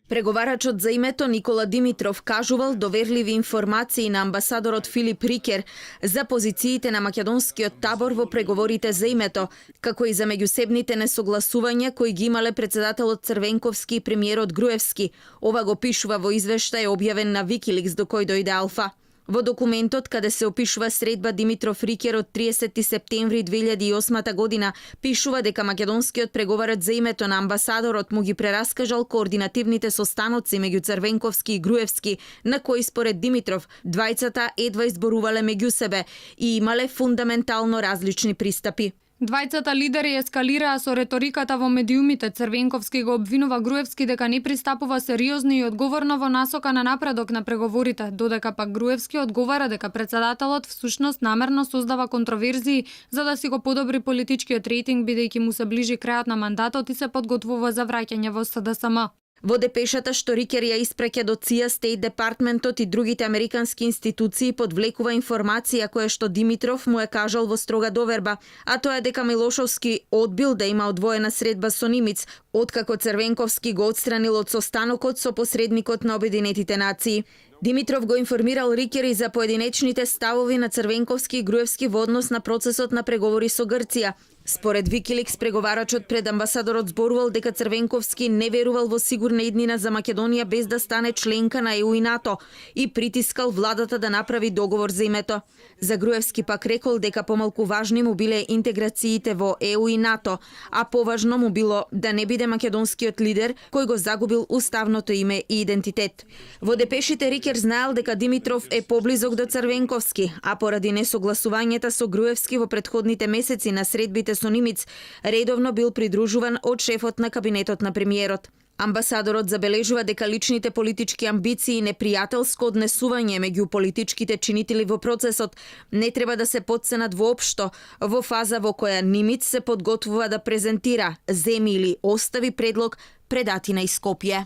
Преговарачот за името Никола Димитров кажувал доверливи информации на амбасадорот Филип Рикер за позициите на македонскиот табор во преговорите за името, како и за меѓусебните несогласувања кои ги имале председателот Црвенковски и премиерот Груевски. Ова го пишува во извештај објавен на Викиликс до кој дојде Алфа. Во документот, каде се опишува средба Димитров Рикер од 30 септември 2008 година, пишува дека македонскиот преговарач за името на амбасадорот му ги прераскажал координативните состаноци меѓу Црвенковски и Груевски, на кои според Димитров двајцата едва изборувале меѓу себе и имале фундаментално различни пристапи. Двајцата лидери ескалираа со реториката во медиумите. Црвенковски го обвинува Груевски дека не пристапува сериозно и одговорно во насока на напредок на преговорите, додека пак Груевски одговара дека председателот всушност намерно создава контроверзии за да си го подобри политичкиот рейтинг бидејќи му се ближи крајот на мандатот и се подготвува за враќање во СДСМ. Во депешата што Рикер ја испраќа до ЦИА, Стейт Департментот и другите американски институции подвлекува информација која што Димитров му е кажал во строга доверба, а тоа е дека Милошовски одбил да има одвоена средба со Нимиц, откако Црвенковски го отстранил од состанокот со посредникот на Обединетите нации. Димитров го информирал Рикер и за поединечните ставови на Црвенковски и Груевски во однос на процесот на преговори со Грција. Според Викиликс, преговарачот пред амбасадорот зборувал дека Црвенковски не верувал во сигурна иднина за Македонија без да стане членка на ЕУ и НАТО и притискал владата да направи договор за името. За Груевски пак рекол дека помалку важни му биле интеграциите во ЕУ и НАТО, а поважно му било да не биде македонскиот лидер кој го загубил уставното име и идентитет. Во депешите Рикер знаел дека Димитров е поблизок до Црвенковски, а поради несогласувањата со Груевски во претходните месеци на средбите со Нимиц, редовно бил придружуван од шефот на кабинетот на премиерот. Амбасадорот забележува дека личните политички амбиции и непријателско однесување меѓу политичките чинители во процесот не треба да се потценат воопшто во фаза во која Нимиц се подготвува да презентира, земи или остави предлог пред Атина и Скопје.